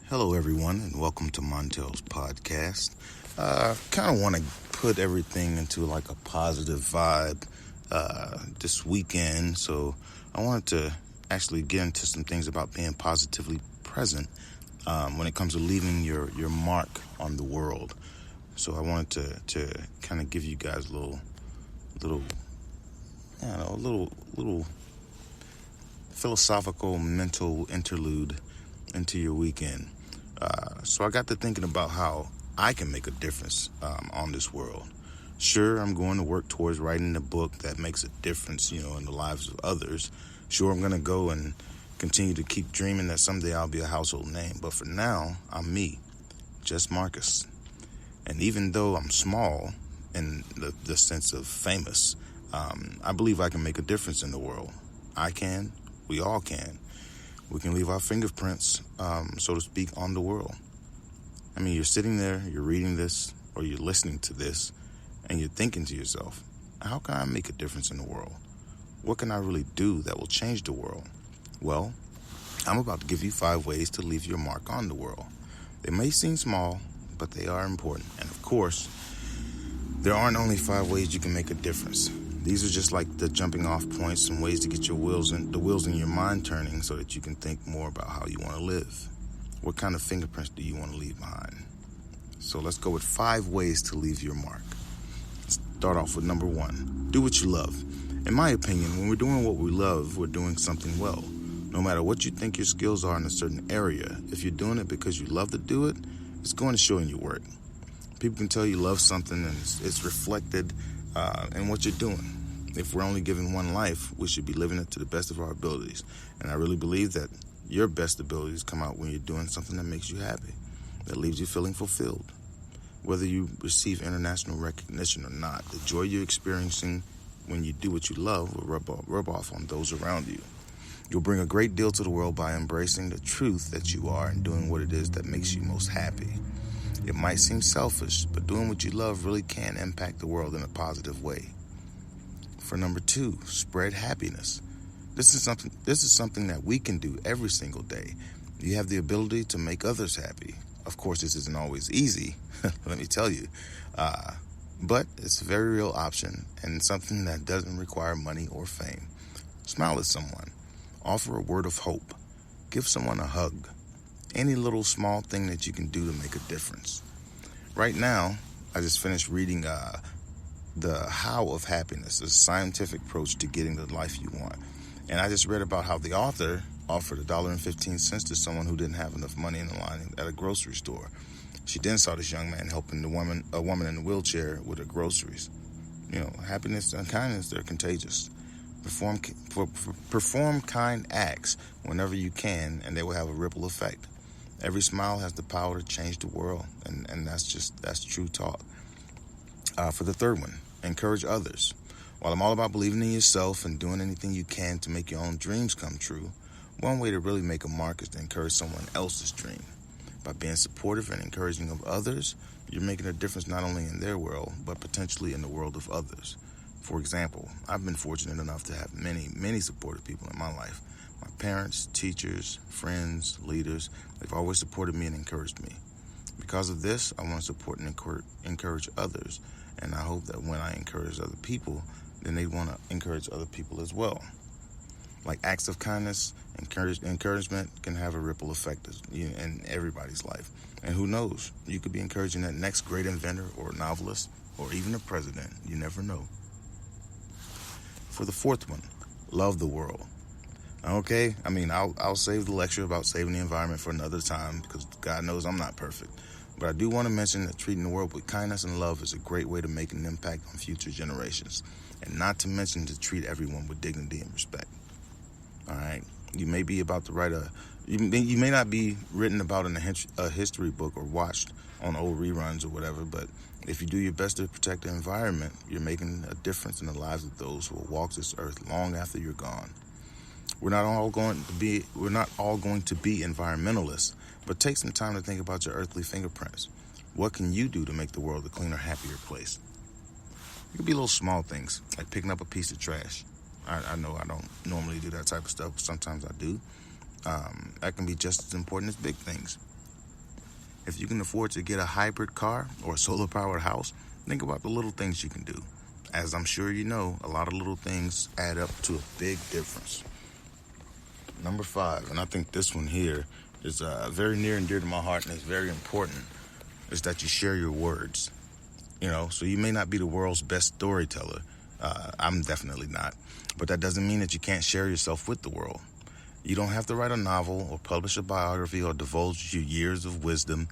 Hello, everyone, and welcome to Montel's podcast. Kind of want to put everything into like a positive vibe this weekend, so I wanted to actually get into some things about being positively present when it comes to leaving your mark on the world. So I wanted to kind of give you guys a little philosophical mental interlude into your weekend. So I got to thinking about how I can make a difference on this world. Sure, I'm going to work towards writing a book that makes a difference, in the lives of others. Sure, I'm going to go and continue to keep dreaming that someday I'll be a household name. But for now, I'm me, just Marcus. And even though I'm small in the sense of famous, I believe I can make a difference in the world. I can. We all can. We can leave our fingerprints, so to speak, on the world. I mean, you're sitting there, you're reading this, or you're listening to this, and you're thinking to yourself, how can I make a difference in the world? What can I really do that will change the world? Well, I'm about to give you 5 ways to leave your mark on the world. They may seem small, but they are important. And of course, there aren't only 5 ways you can make a difference. These are just like the jumping off points and ways to get the wheels in your mind turning so that you can think more about how you want to live. What kind of fingerprints do you want to leave behind? So let's go with 5 ways to leave your mark. Let's start off with number 1. Do what you love. In my opinion, when we're doing what we love, we're doing something well. No matter what you think your skills are in a certain area, if you're doing it because you love to do it, it's going to show in your work. People can tell you love something and it's reflected in what you're doing. If we're only given one life, we should be living it to the best of our abilities. And I really believe that your best abilities come out when you're doing something that makes you happy, that leaves you feeling fulfilled. Whether you receive international recognition or not, the joy you're experiencing when you do what you love will rub off on those around you. You'll bring a great deal to the world by embracing the truth that you are and doing what it is that makes you most happy. It might seem selfish, but doing what you love really can impact the world in a positive way. For number 2, spread happiness. This is something that we can do every single day. You have the ability to make others happy. Of course, this isn't always easy, let me tell you. But it's a very real option and something that doesn't require money or fame. Smile at someone. Offer a word of hope. Give someone a hug. Any little small thing that you can do to make a difference. Right now, I just finished reading The How of Happiness, a scientific approach to getting the life you want. And I just read about how the author offered $1.15 to someone who didn't have enough money in the line at a grocery store. She then saw this young man helping a woman in a wheelchair with her groceries. Happiness and kindness, they're contagious. Perform kind acts whenever you can, and they will have a ripple effect. Every smile has the power to change the world, and that's true talk. For the third one, encourage others. While I'm all about believing in yourself and doing anything you can to make your own dreams come true, one way to really make a mark is to encourage someone else's dream. By being supportive and encouraging of others, you're making a difference not only in their world, but potentially in the world of others. For example, I've been fortunate enough to have many, many supportive people in my life. My parents, teachers, friends, leaders, they've always supported me and encouraged me. Because of this, I want to support and encourage others. And I hope that when I encourage other people, then they want to encourage other people as well. Like acts of kindness, encouragement can have a ripple effect in everybody's life. And who knows, you could be encouraging that next great inventor or novelist or even a president. You never know. For the fourth one, love the world. Okay, I'll save the lecture about saving the environment for another time because God knows I'm not perfect. But I do want to mention that treating the world with kindness and love is a great way to make an impact on future generations. And not to mention to treat everyone with dignity and respect. All right, you may be about to write you may not be written about in a history book or watched on old reruns or whatever, but if you do your best to protect the environment, you're making a difference in the lives of those who will walk this earth long after you're gone. We're not all going to be environmentalists, but take some time to think about your earthly fingerprints. What can you do to make the world a cleaner, happier place? It could be little small things, like picking up a piece of trash. I know I don't normally do that type of stuff, but sometimes I do. That can be just as important as big things. If you can afford to get a hybrid car or a solar powered house, think about the little things you can do. As I'm sure you know, a lot of little things add up to a big difference. Number 5, and I think this one here is very near and dear to my heart and is very important, is that you share your words. So you may not be the world's best storyteller. I'm definitely not. But that doesn't mean that you can't share yourself with the world. You don't have to write a novel or publish a biography or divulge your years of wisdom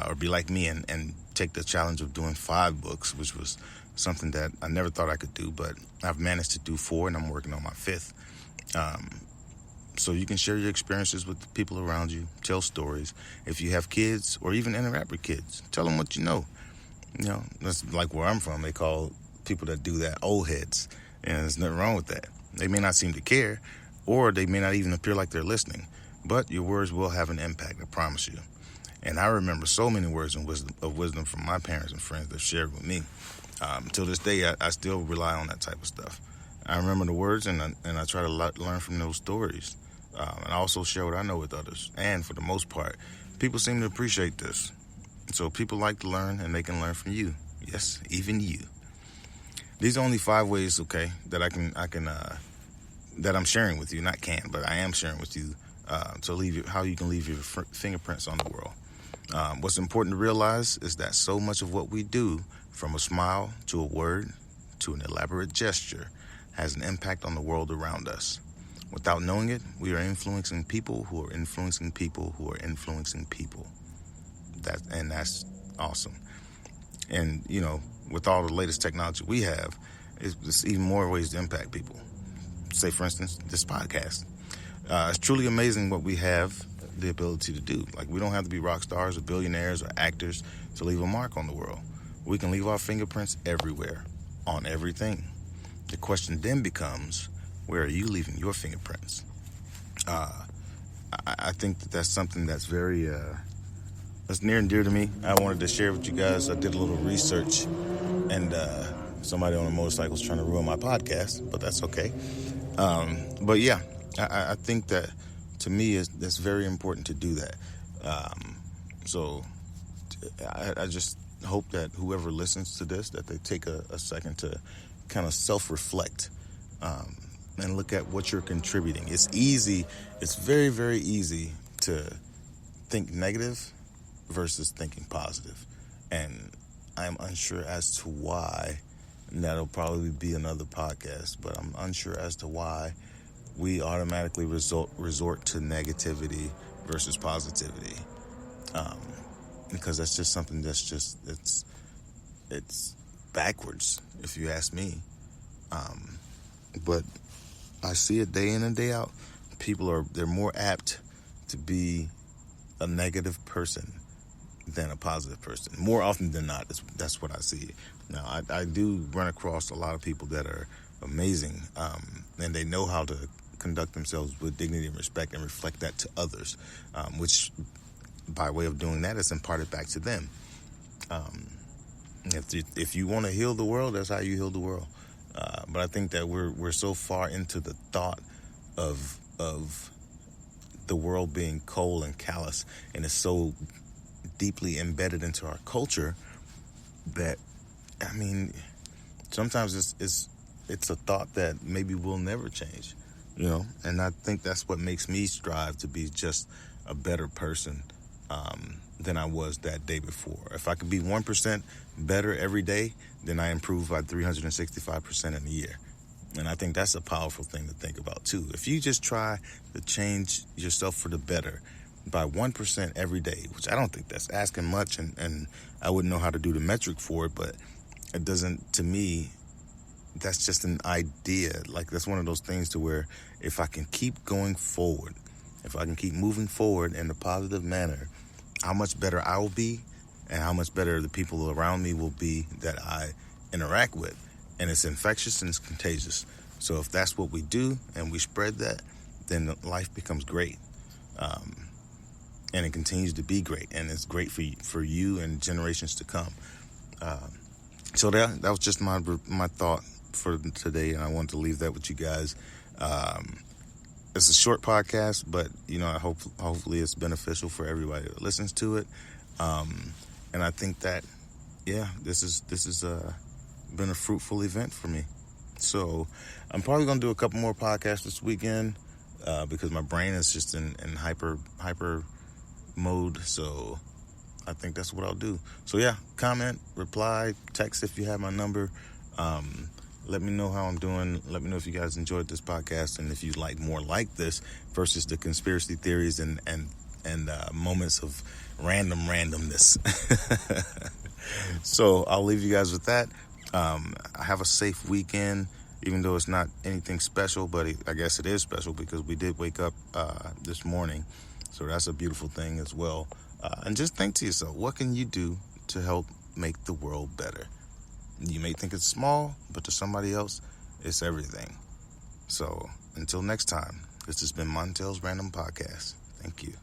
or be like me and take the challenge of doing 5 books, which was something that I never thought I could do, but I've managed to do 4 and I'm working on my 5th. So you can share your experiences with the people around you, tell stories. If you have kids or even interact with kids, tell them what you know. That's like where I'm from. They call people that do that old heads, and there's nothing wrong with that. They may not seem to care, or they may not even appear like they're listening, but your words will have an impact, I promise you. And I remember so many words of wisdom from my parents and friends that shared with me. Till this day, I still rely on that type of stuff. I remember the words, and I try to learn from those stories. And I also share what I know with others. And for the most part, people seem to appreciate this. So people like to learn, and they can learn from you. Yes, even you. These are only 5 ways, okay, that I can that I'm sharing with you. Not can, but I am sharing with you how you can leave your fingerprints on the world. What's important to realize is that so much of what we do, from a smile to a word to an elaborate gesture, has an impact on the world around us. Without knowing it, we are influencing people who are influencing people who are influencing people. That's awesome. And, with all the latest technology we have, it's even more ways to impact people. Say, for instance, this podcast. It's truly amazing what we have the ability to do. Like, we don't have to be rock stars or billionaires or actors to leave a mark on the world. We can leave our fingerprints everywhere, on everything. The question then becomes, where are you leaving your fingerprints? I think that's something that's very that's near and dear to me. I wanted to share with you guys. I did a little research, and somebody on a motorcycle is trying to ruin my podcast, but that's okay. But yeah, I think that to me that's very important to do that. So I just hope that whoever listens to this, that they take a second to kind of self-reflect and look at what you're contributing. It's easy. It's very, very easy to think negative versus thinking positive. And I'm unsure as to why, and that'll probably be another podcast, but I'm unsure as to why we automatically resort to negativity versus positivity. Because that's just something that's just, it's backwards, if you ask me. But I see it day in and day out. They're more apt to be a negative person than a positive person. More often than not, that's what I see. Now, I do run across a lot of people that are amazing, and they know how to conduct themselves with dignity and respect and reflect that to others, which, by way of doing that, is imparted back to them. If you want to heal the world, that's how you heal the world. But I think that we're so far into the thought of the world being cold and callous, and it's so deeply embedded into our culture that, I mean, sometimes it's a thought that maybe will never change, and I think that's what makes me strive to be just a better person than I was that day before. If I could be 1% better every day, then I improve by 365% in a year. And I think that's a powerful thing to think about too. If you just try to change yourself for the better by 1% every day, which I don't think that's asking much, and I wouldn't know how to do the metric for it, but it doesn't, to me, that's just an idea. Like, that's one of those things to where if I can keep going forward, if I can keep moving forward in a positive manner, how much better I will be and how much better the people around me will be that I interact with. And it's infectious and it's contagious. So if that's what we do and we spread that, then life becomes great. And it continues to be great. And it's great for you and generations to come. So that was just my thought for today. And I wanted to leave that with you guys. It's a short podcast, but, hopefully it's beneficial for everybody that listens to it. And I think that, this is been a fruitful event for me. So I'm probably going to do a couple more podcasts this weekend because my brain is just in hyper mode. So I think that's what I'll do. So comment, reply, text if you have my number. Let me know how I'm doing. Let me know if you guys enjoyed this podcast and if you like more like this versus the conspiracy theories and moments of randomness. So I'll leave you guys with that. Have a safe weekend, even though it's not anything special, but I guess it is special because we did wake up this morning. So that's a beautiful thing as well. And just think to yourself, what can you do to help make the world better? You may think it's small, but to somebody else, it's everything. So until next time, this has been Montel's Random Podcast. Thank you.